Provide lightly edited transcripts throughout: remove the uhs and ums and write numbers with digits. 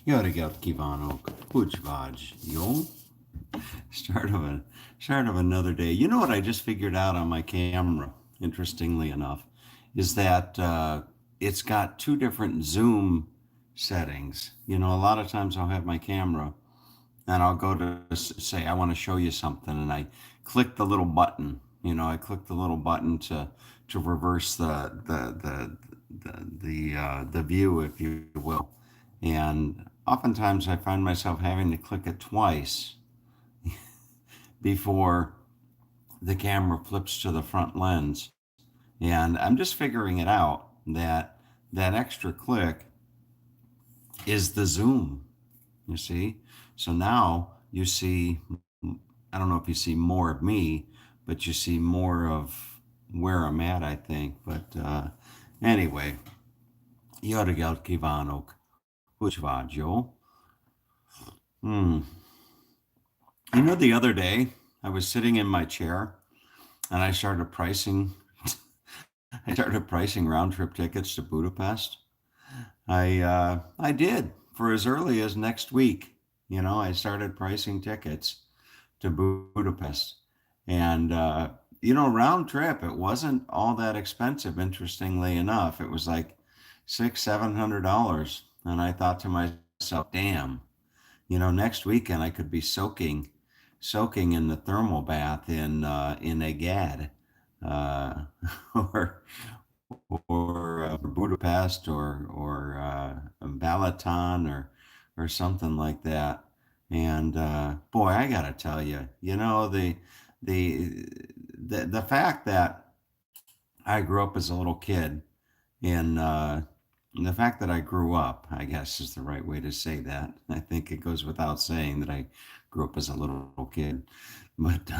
Jó reggelt kívánok! Hogy vagy? Jó? Start of a start of another day. You know what I just figured out on my camera, interestingly enough, is that it's got two different zoom settings. You know, a lot of times I'll have my camera and I'll go to say I want to show you something, and I click the little button. I click the little button to reverse the view, if you will. And oftentimes I find myself having to click it twice before the camera flips to the front lens. And I'm just figuring it out that that extra click is the zoom, you see? So now you see, I don't know if you see more of me, but you see more of where I'm at, I think. But anyway, Jorgel kívánok. Hogy vagy, jó? Hmm. The other day I was sitting in my chair and I started pricing round trip tickets to Budapest. I did for as early as next week. I started pricing tickets to Budapest, and round trip. It wasn't all that expensive. Interestingly enough, it was like $700, and I thought to myself, "Damn, next weekend I could be soaking in the thermal bath in Agad, uh, or Budapest or Balaton or something like that." And boy, I gotta tell you, the the fact that I grew up as a little kid in the fact that I grew up, I guess is the right way to say that. I think it goes without saying that I grew up as a little kid, but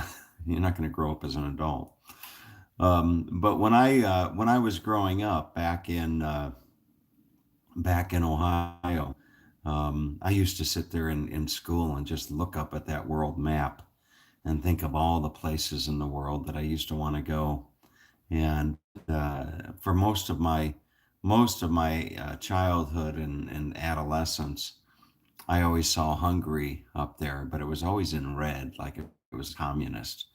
you're not going to grow up as an adult. But when I was growing up back in Ohio, I used to sit there in school and just look up at that world map and think of all the places in the world that I used to want to go. And for most of my childhood and adolescence, I always saw Hungary up there, but it was always in red, like it was communist.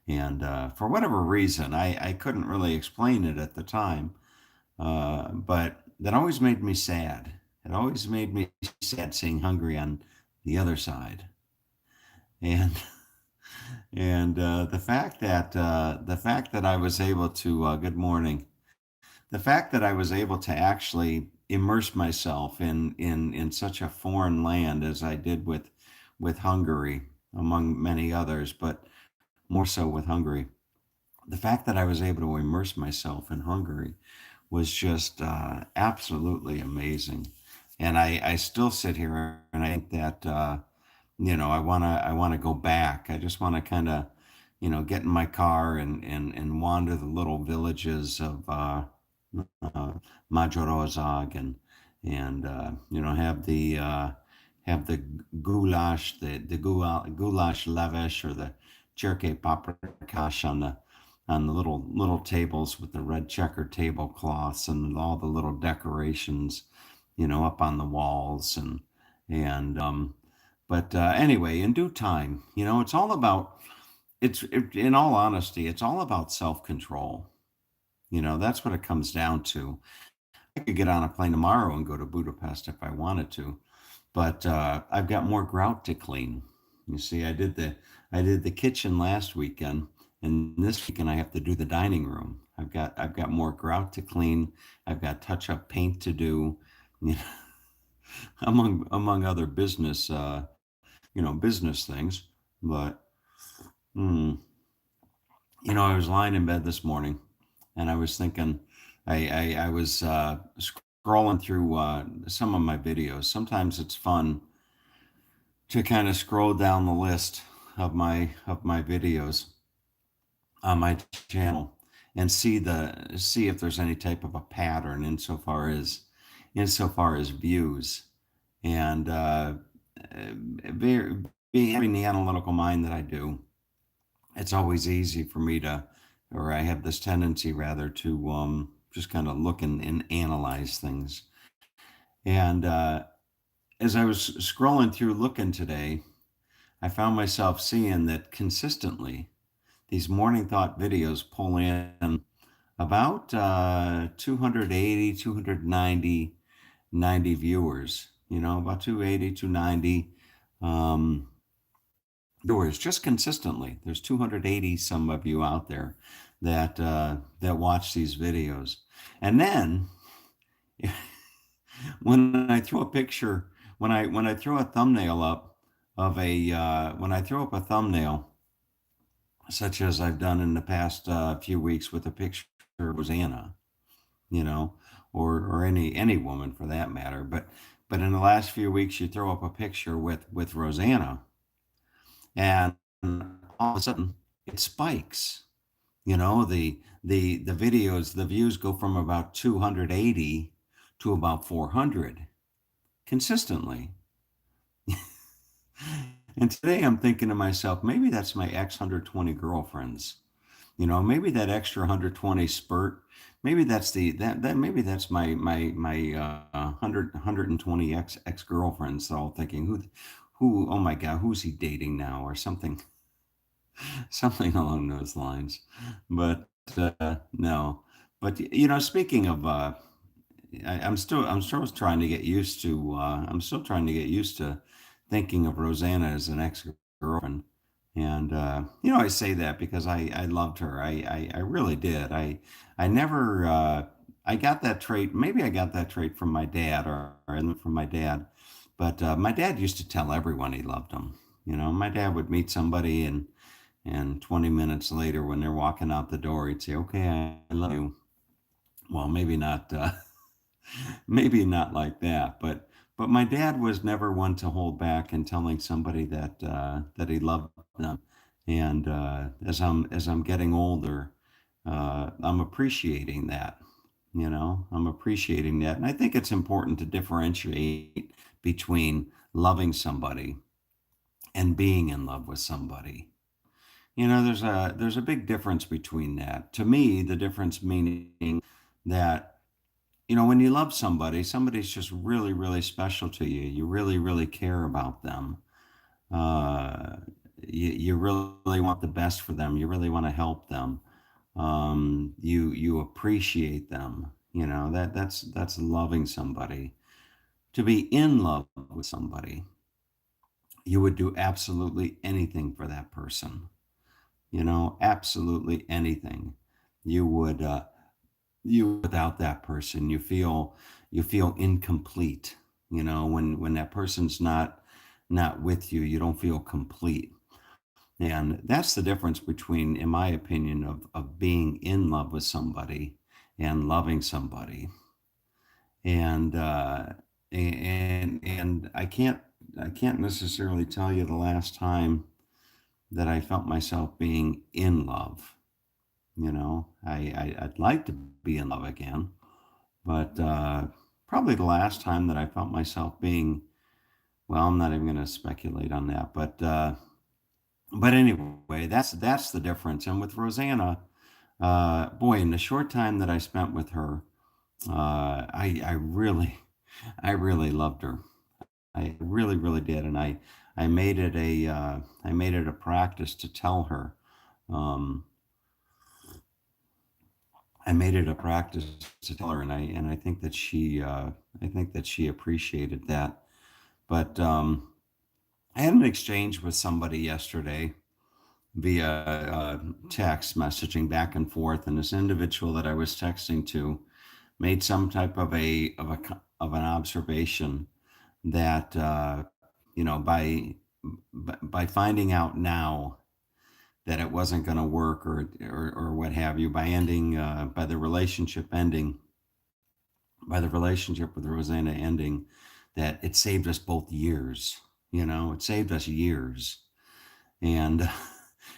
And for whatever reason, I couldn't really explain it at the time, but that always made me sad. It always made me sad seeing Hungary on the other side. And and the fact that I was able to good morning, the fact that I was able to actually immerse myself in such a foreign land as I did with Hungary, among many others, but more so with Hungary. The fact that I was able to immerse myself in Hungary was just absolutely amazing. And I still sit here and I think that I wanna go back. I just want to kind of get in my car and wander the little villages of uh, Magyarország and have the goulash, the goulash levesh or the jerke paprikash on the little tables with the red checker tablecloths and all the little decorations, up on the walls and but anyway, in due time, it's all about in all honesty, it's all about self control. That's what it comes down to. I could get on a plane tomorrow and go to Budapest if I wanted to, but I've got more grout to clean. You see, I did the kitchen last weekend, and this weekend I have to do the dining room. I've got more grout to clean. I've got touch up paint to do, you know, among other business things. But mm, I was lying in bed this morning, and I was thinking, I was scrolling through some of my videos. Sometimes it's fun to kind of scroll down the list of my videos on my channel and see if there's any type of a pattern insofar as views. And very, being having the analytical mind that I do, it's always easy for me to, or I have this tendency rather to just kind of look and analyze things. And as I was scrolling through looking today, I found myself seeing that consistently these morning thought videos pull in about 280, 90 viewers, about 280, 290 um, viewers just consistently. There's 280 some of you out there that watch these videos. And then when I throw a picture, when I throw a thumbnail up of a when I throw up a thumbnail, such as I've done in the past few weeks with a picture of Rosanna, you know, or any woman for that matter, but in the last few weeks, you throw up a picture with Rosanna, and all of a sudden it spikes. The videos, the views go from about 280 to about 400 consistently. And today I'm thinking to myself, maybe that's my ex 120 girlfriends. Maybe that extra 120 spurt, maybe that's the that maybe that's my 120 ex-girlfriends all thinking, oh my God, who's he dating now, or something, something along those lines. But no. But speaking of I'm still trying to get used to thinking of Rosanna as an ex-girlfriend. And I say that because I loved her. I really did. I never I got that trait. Maybe I got that trait from my dad, or from my dad. But my dad used to tell everyone he loved them. My dad would meet somebody, and 20 minutes later, when they're walking out the door, he'd say, "Okay, I love you." Well, maybe not. Maybe not like that, but my dad was never one to hold back in telling somebody that he loved them. And as I'm getting older, I'm appreciating that. I'm appreciating that, and I think it's important to differentiate between loving somebody and being in love with somebody. There's a big difference between that. To me, the difference meaning that when you love somebody, somebody's just really, really special to you. You really, really care about them. Uh, you really want the best for them. You really want to help them. You appreciate them. That's loving somebody. To be in love with somebody, you would do absolutely anything for that person. Absolutely anything. You would. Without that person, you feel incomplete. When that person's not with you, you don't feel complete. And that's the difference between, in my opinion, of being in love with somebody and loving somebody. And and I can't necessarily tell you the last time that I felt myself being in love. I'd like to be in love again, but probably the last time that I felt myself being, well, I'm not even going to speculate on that, but anyway, that's the difference. And with Rosanna, boy, in the short time that I spent with her, I really, I really loved her. I really, really did, and I made it a practice to tell her. Um, I made it a practice to tell her, and I think that she appreciated that. But I had an exchange with somebody yesterday via text messaging back and forth, and this individual that I was texting to made some type of an observation that by finding out now that it wasn't going to work, or what have you, by the relationship ending, by the relationship with Rosanna ending, that it saved us both years. It saved us years. And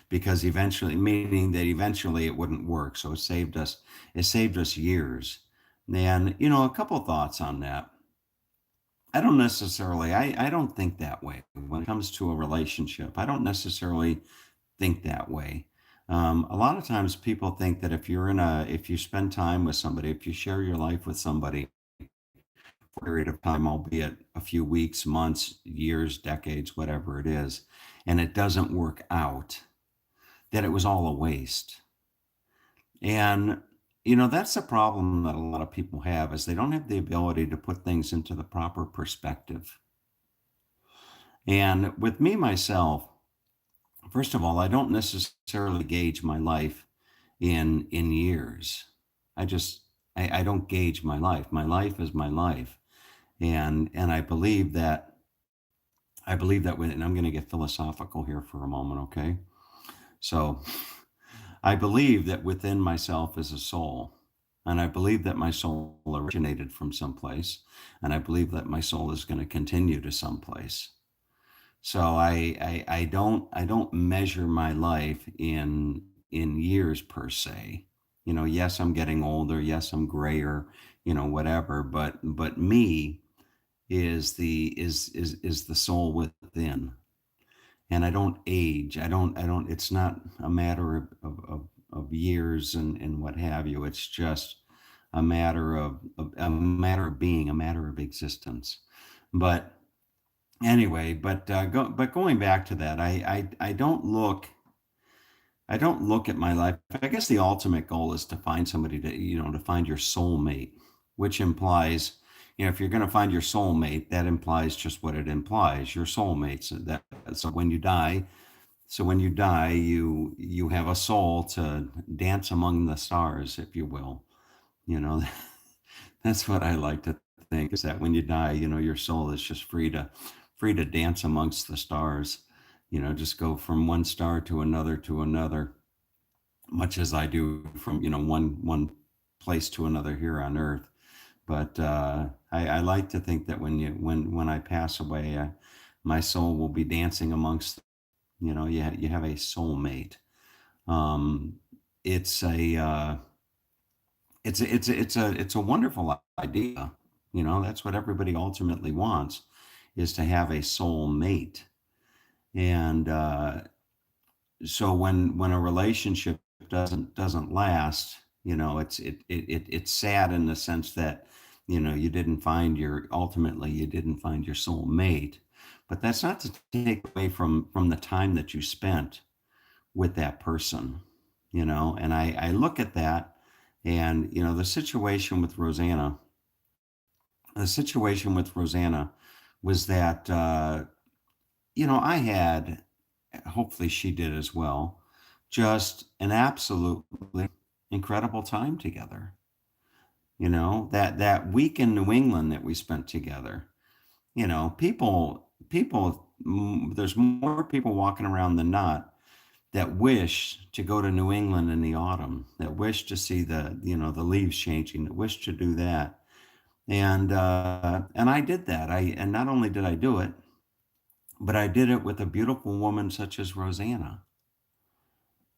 because eventually, meaning that eventually it wouldn't work. So it saved us years. And, a couple thoughts on that. I don't think that way when it comes to a relationship. I don't necessarily think that way. A lot of times people think that if you spend time with somebody, if you share your life with somebody, period of time, albeit a few weeks, months, years, decades, whatever it is, and it doesn't work out, that it was all a waste. And that's the problem that a lot of people have is they don't have the ability to put things into the proper perspective. And with me myself, first of all, I don't necessarily gauge my life in years. I just I don't gauge my life. My life is my life. And I believe that when, and I'm going to get philosophical here for a moment, okay? So I believe that within myself is a soul. And I believe that my soul originated from someplace. And I believe that my soul is going to continue to someplace. So I don't measure my life in years per se. Yes, I'm getting older. Yes, I'm grayer. Whatever. But me is the soul within, and I don't age. I don't. It's not a matter of years and what have you. It's just a matter of being, a matter of existence. But anyway, but going back to that, I don't look at my life. I guess the ultimate goal is to find somebody to find your soulmate, which implies, if you're going to find your soulmate, that implies just what it implies, your soulmates. So when you die, you have a soul to dance among the stars, if you will. You know, that's what I like to think, is that when you die, your soul is just free to dance amongst the stars. Just go from one star to another, much as I do from one place to another here on Earth. But I like to think that when I pass away, my soul will be dancing amongst. You have a soulmate. Um, it's a it's a wonderful idea. That's what everybody ultimately wants, is to have a soulmate. And so when a relationship doesn't last, it's sad in the sense that you didn't find your soul mate. But that's not to take away from the time that you spent with that person. And I look at that, and the situation with Rosanna was that I had, hopefully she did as well, just an absolutely incredible time together. That week in New England that we spent together, there's more people walking around than not that wish to go to New England in the autumn, that wish to see the leaves changing, that wish to do that. And I did that. And not only did I do it, but I did it with a beautiful woman such as Rosanna.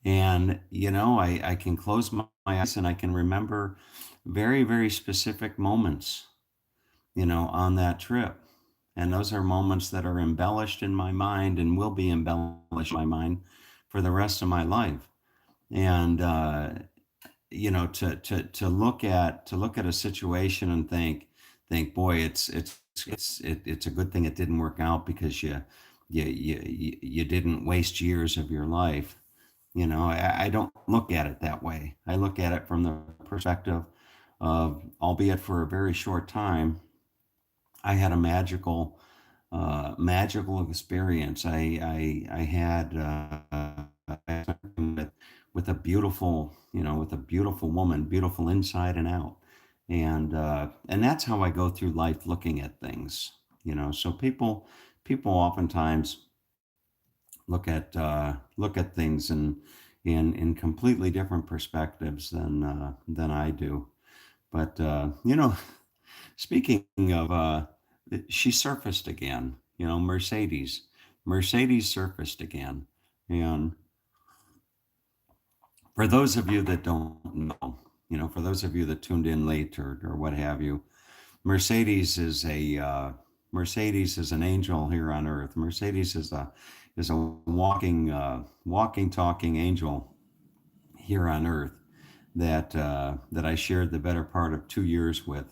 And I can close my eyes and I can remember very, very specific moments, on that trip. And those are moments that are embellished in my mind and will be embellished in my mind for the rest of my life. And to look at a situation and think, boy, it's a good thing it didn't work out, because you didn't waste years of your life. I don't look at it that way. I look at it from the perspective of, albeit for a very short time, I had a magical experience. I had with a beautiful woman, beautiful inside and out, and that's how I go through life, looking at things. So people oftentimes look at things in completely different perspectives than I do. But speaking of, she surfaced again. Mercedes surfaced again. And for those of you that don't know, for those of you that tuned in late, or what have you, Mercedes is an angel here on earth. Mercedes is a walking, talking angel here on earth that I shared the better part of 2 years with.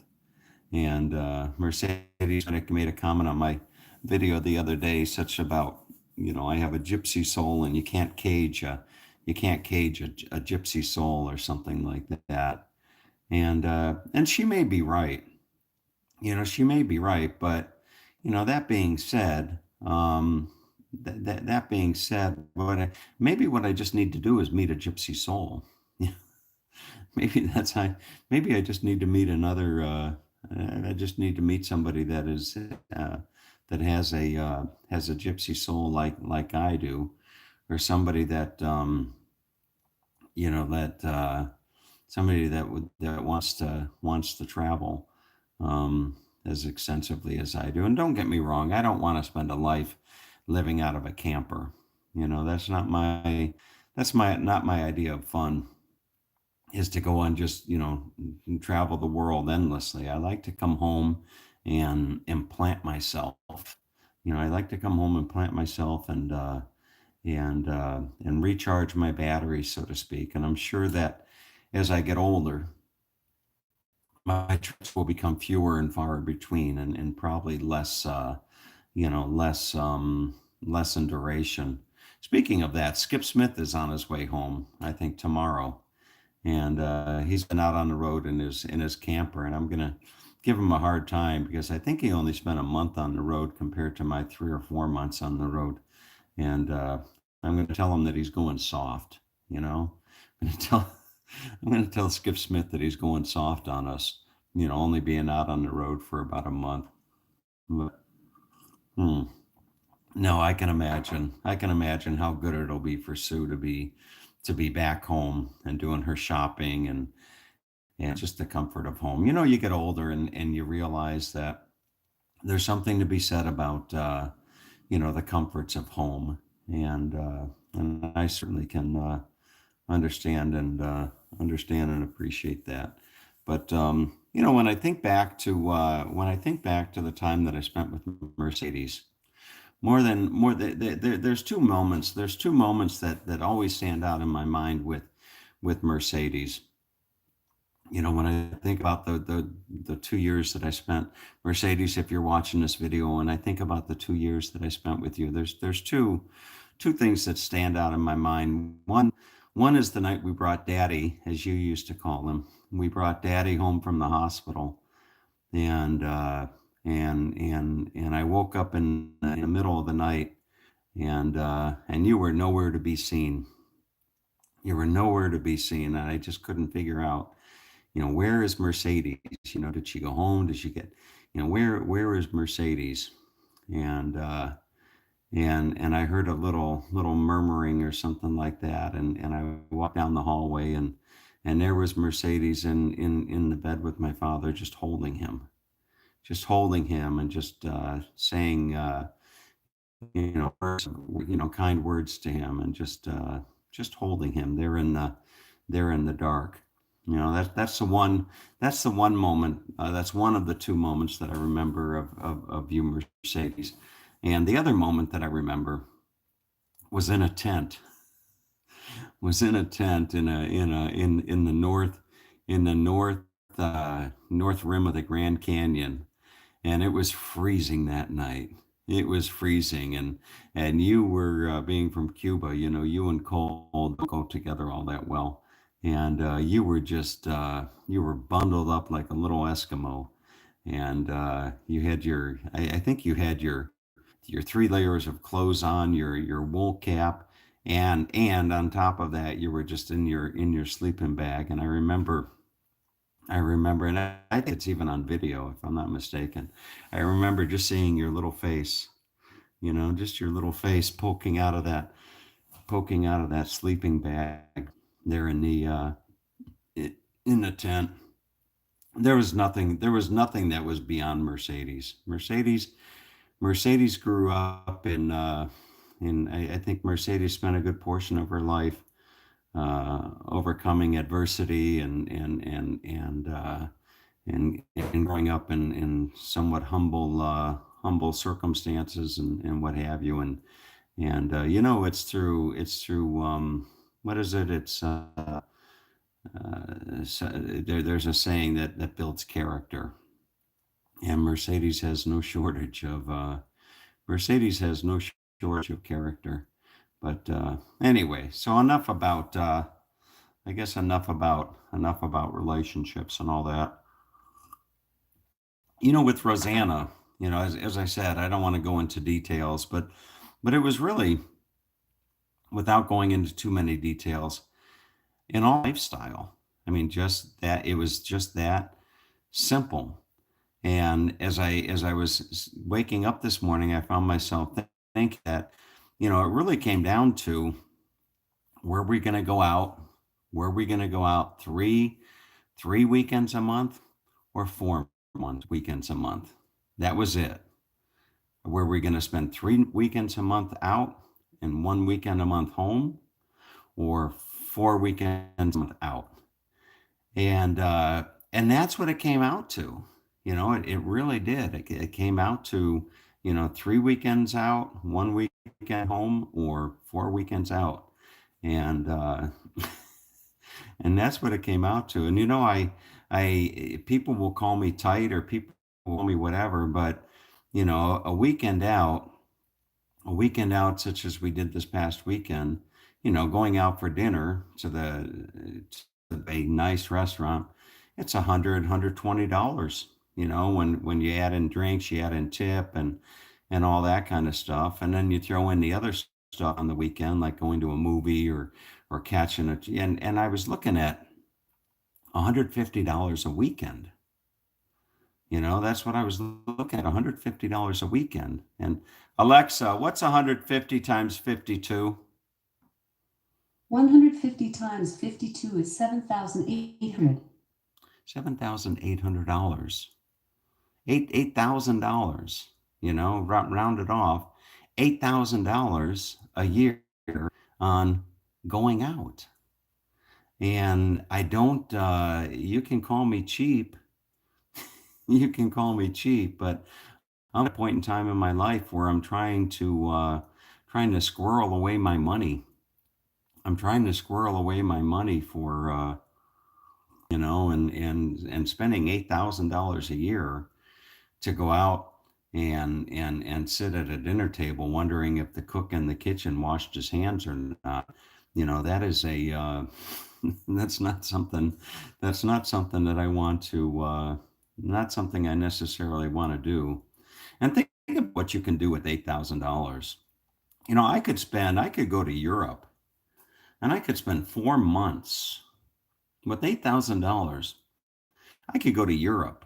And Mercedes made a comment on my video the other day, such about, I have a gypsy soul, and you can't cage a gypsy soul or something like that. And she may be right. She may be right, but that being said, that being said, maybe what I just need to do is meet a gypsy soul. Maybe that's I. Maybe I just need to meet another. I just need to meet somebody that has a gypsy soul like I do, or somebody that that somebody that wants to travel as extensively as I do. And don't get me wrong, I don't want to spend a life living out of a camper. That's not my idea of fun, is to go on just, and travel the world endlessly. I like to come home and plant myself. I like to come home and plant myself and recharge my batteries, so to speak. And I'm sure that as I get older, my trips will become fewer and far between, and probably less, less in duration. Speaking of that, Skip Smith is on his way home, I think tomorrow, and he's been out on the road in his camper, and I'm gonna give him a hard time because I think he only spent a month on the road compared to my 3 or 4 months on the road, and I'm gonna tell him that he's going soft. I'm gonna tell I'm gonna tell Skip Smith that he's going soft on us. Only being out on the road for about a month. But, hmm. No, I can imagine. I can imagine how good it'll be for Sue to be back home and doing her shopping and just the comfort of home. You get older and you realize that there's something to be said about the comforts of home, and I certainly can understand and appreciate that. But when I think back to the time that I spent with Mercedes, there's two moments. There's two moments that always stand out in my mind with Mercedes. When I think about the 2 years that I spent, Mercedes, if you're watching this video, and I think about the 2 years that I spent with you, there's two things that stand out in my mind. One is the night we brought Daddy, as you used to call him. We brought Daddy home from the hospital, and I woke up in the middle of the night, and you were nowhere to be seen. You were nowhere to be seen, and I just couldn't figure out, where is Mercedes? Did she go home? Did she get, where is Mercedes? And and I heard a little murmuring or something like that, and I walked down the hallway, and there was Mercedes in the bed with my father, just holding him, and just saying words, kind words to him, and just holding him there in the dark. That's the one moment, that's one of the two moments that I remember of you, Mercedes. And the other moment that I remember was in a tent. Was in a tent in the north rim of the Grand Canyon, and it was freezing that night. It was freezing, and you were being from Cuba. You and cold don't go together all that well, and you were just you were bundled up like a little Eskimo, and you had I think you had your 3 layers of clothes on, your wool cap, and on top of that, you were just in your sleeping bag. And I remember, and I think it's even on video, if I'm not mistaken. I remember just seeing your little face, just your little face poking out of that sleeping bag there in the tent. There was nothing that was beyond Mercedes. Mercedes grew up I think Mercedes spent a good portion of her life overcoming adversity and growing up in somewhat humble circumstances and what have you. And it's through what is it? There's a saying that builds character. And Mercedes has no shortage of character. But anyway, so I guess enough about relationships and all that. With Rosanna, as I said, I don't want to go into details, but it was really, without going into too many details, in all lifestyle. I mean, just that it was just that simple. And as I was waking up this morning, I found myself thinking that, it really came down to, where we going to go out? Where are we going to go out? Three weekends a month, or 4 weekends a month? That was it. Were we going to spend 3 weekends a month out and 1 weekend a month home, or 4 weekends a month out? And that's what it came out to. It really did. It came out to, 3 weekends out, 1 weekend home, or 4 weekends out. And and that's what it came out to. And I people will call me tight, or people will call me whatever, but a weekend out such as we did this past weekend, going out for dinner to a nice restaurant, it's $120. When you add in drinks, you add in tip and all that kind of stuff, and then you throw in the other stuff on the weekend, like going to a movie, or catching it. And I was looking at $150 a weekend. That's what I was looking at, $150 a weekend. And Alexa, what's 150 times 52? 150 times 52 is 7,800. $7,800. $8,000, rounded off, $8,000 a year on going out. And I don't, you can call me cheap. You can call me cheap, but I'm at a point in time in my life where I'm trying to squirrel away my money. I'm trying to squirrel away my money for, and spending $8,000 a year to go out and sit at a dinner table wondering if the cook in the kitchen washed his hands or not. That is that's not something that I want to, not something I necessarily want to do. And think of what you can do with $8,000. I could go to Europe, and I could spend 4 months with $8,000. I could go to Europe,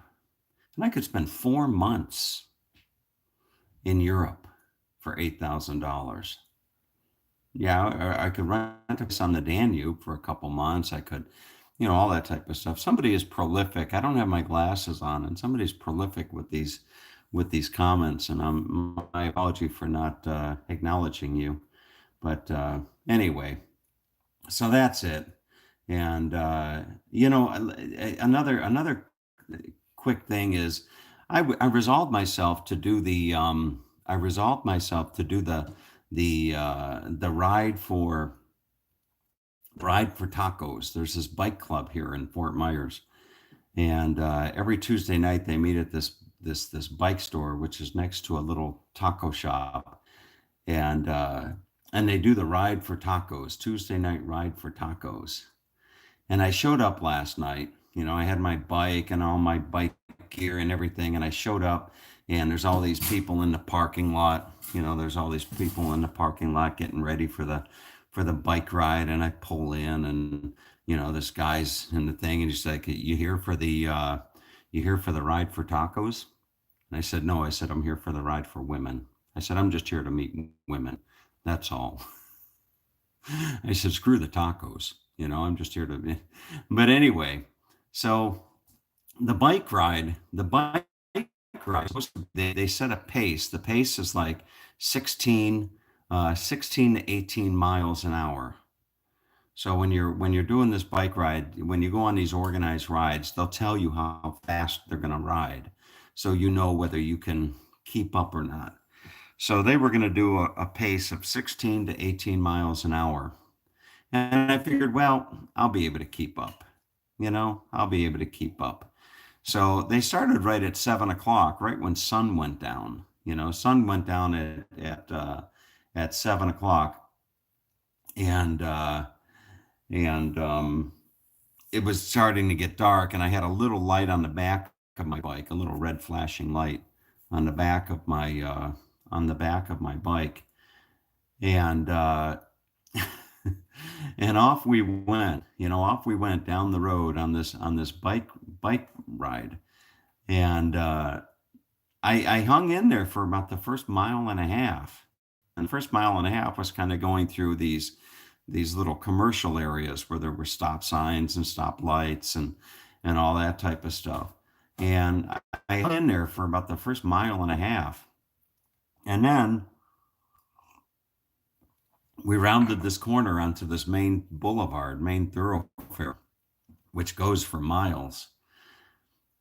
and I could spend 4 months in Europe for $8,000. Yeah, or I could rent a place on the Danube for a couple months. I could, all that type of stuff. Somebody is prolific. I don't have my glasses on, and somebody's prolific with these comments. And my apology for not acknowledging you. But anyway, so that's it. And another quick thing is, I resolved myself to do the ride for tacos. There's this bike club here in Fort Myers, and every Tuesday night they meet at this bike store, which is next to a little taco shop, and and they do the ride for tacos, Tuesday night ride for tacos. And I showed up last night. I had my bike and all my bike gear and everything, and I showed up, and there's all these people in the parking lot. There's all these people in the parking lot getting ready for the bike ride, and I pull in, and this guy's in the thing, and he's like, you here for the ride for tacos? And I said, no. I said, I'm here for the ride for women. I said, I'm just here to meet women. That's all. I said, screw the tacos. I'm just here to. But anyway, so the bike ride, they set a pace. The pace is like 16, 16 to 18 miles an hour. So when you're doing this bike ride, when you go on these organized rides, they'll tell you how fast they're going to ride, so you know whether you can keep up or not. So they were going to do a pace of 16 to 18 miles an hour. And I figured, well, I'll be able to keep up. I'll be able to keep up. So they started right at 7 o'clock, right when sun went down. Sun went down at 7 o'clock, and it was starting to get dark, and I had a little light on the back of my bike, a little red flashing light on the back of my bike, and and off we went. Off we went down the road on this bike ride, and I hung in there for about the first mile and a half. And the first mile and a half was kind of going through these little commercial areas where there were stop signs and stop lights and all that type of stuff. And I hung in there for about the first mile and a half. And then we rounded this corner onto this main boulevard, main thoroughfare, which goes for miles.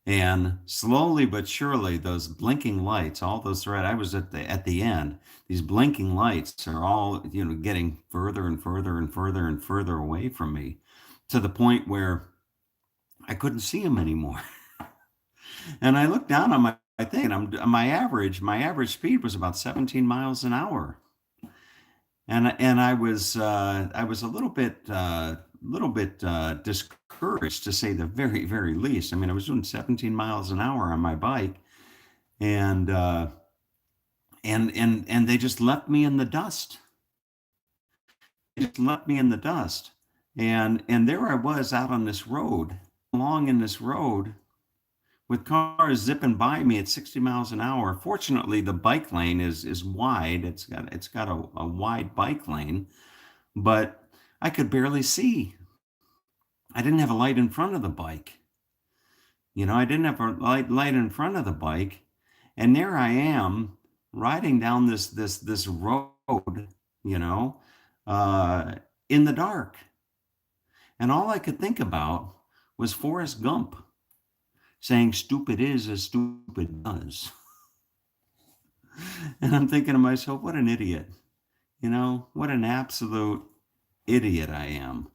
And slowly but surely, those blinking lights, all those red, I was at the end. These blinking lights are all, getting further and further and further and further away from me, to the point where I couldn't see them anymore. And I looked down on my thing, and my average speed was about 17 miles an hour. And I was a little bit discouraged, to say the very, very least. I mean, I was doing 17 miles an hour on my bike, and they just left me in the dust. They just left me in the dust, and there I was out on this road, along in this road, with cars zipping by me at 60 miles an hour. Fortunately, the bike lane is wide. It's got a wide bike lane, but I could barely see. I didn't have a light in front of the bike. I didn't have a light in front of the bike, and there I am riding down this road, in the dark, and all I could think about was Forrest Gump saying, "Stupid is as stupid does." And I'm thinking to myself, what an idiot. What an absolute idiot I am.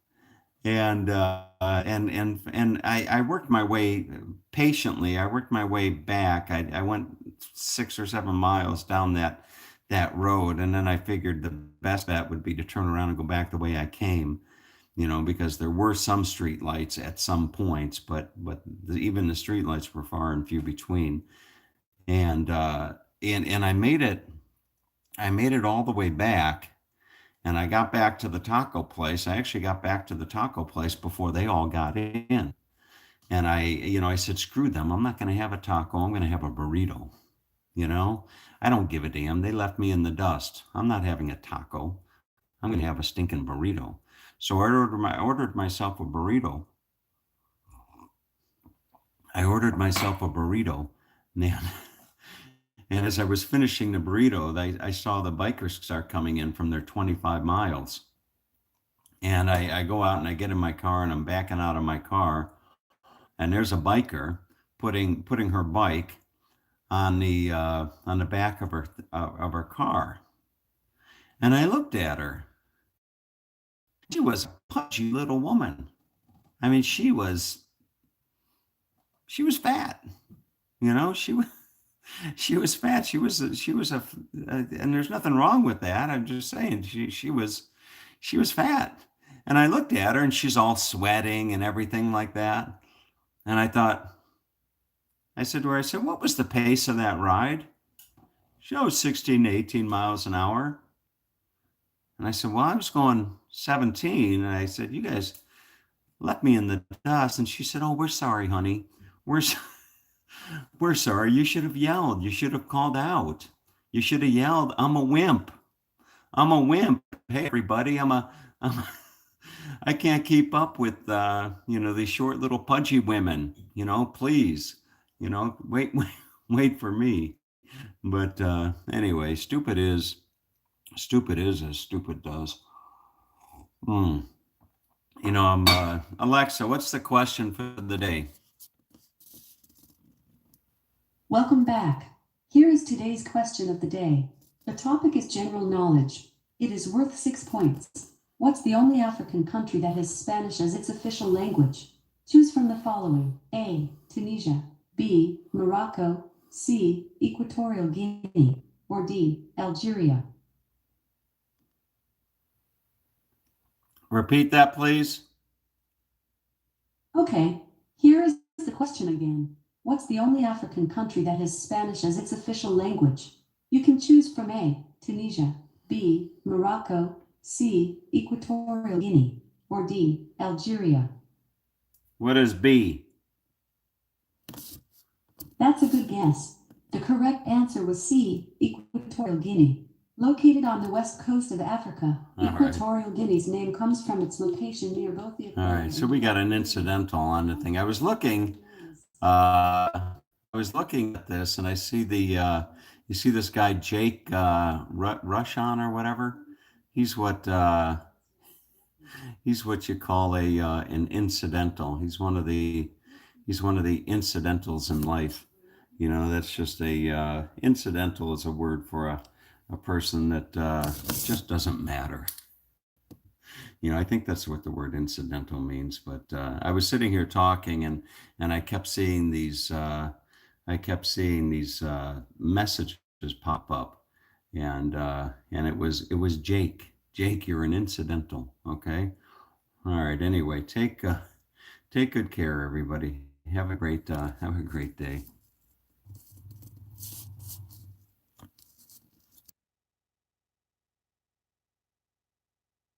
And I worked my way patiently. I worked my way back. I went 6 or 7 miles down that road, and then I figured the best bet would be to turn around and go back the way I came. Because there were some street lights at some points, but even the street lights were far and few between. And I made it all the way back, and I got back to the taco place. I actually got back to the taco place before they all got in. And I said, screw them. I'm not going to have a taco. I'm going to have a burrito. I don't give a damn. They left me in the dust. I'm not having a taco. I'm going to have a stinking burrito. So I ordered myself a burrito. Man. And as I was finishing the burrito, I saw the bikers start coming in from their 25 miles. And I go out and I get in my car, and I'm backing out of my car, and there's a biker putting her bike on the back of her car. And I looked at her. She was a pudgy little woman. I mean, she was fat. She was fat. She was and there's nothing wrong with that. I'm just saying she was fat. And I looked at her, and she's all sweating and everything like that. And I said to her, what was the pace of that ride? She was 16 to 18 miles an hour. And I said, well, I was going 17. And I said, you guys left me in the dust. And she said, oh, we're sorry, honey. We're sorry. You should have yelled. You should have called out. You should have yelled, I'm a wimp. I'm a wimp. Hey, everybody, I can't keep up with, these short little pudgy women, please, wait for me. But anyway, stupid is as stupid does. Alexa, what's the question for the day? Welcome back. Here is today's question of the day. The topic is general knowledge. It is worth 6 points. What's the only African country that has Spanish as its official language? Choose from the following. A. Tunisia. B. Morocco, C. Equatorial Guinea, or D. Algeria? Repeat that, please. Okay, here is the question again. What's the only African country that has Spanish as its official language? You can choose from A. Tunisia, B. Morocco, C. Equatorial Guinea, or D. Algeria. What is B? That's a good guess. The correct answer was C. Equatorial Guinea. Located on the west coast of Africa, All right. Equatorial Guinea's name comes from its location near both the All equator right, so we got an incidental on the thing. I was looking at this, and I see you see this guy Jake Rushon or whatever. He's what you call an incidental. He's one of the incidentals in life. You know, that's just incidental is a word for a person that just doesn't matter. You know, I think that's what the word incidental means. But I was sitting here talking, and I kept seeing these messages pop up, and it was Jake. Jake, you're an incidental. Okay. All right. Anyway, take good care, everybody. Have a great day.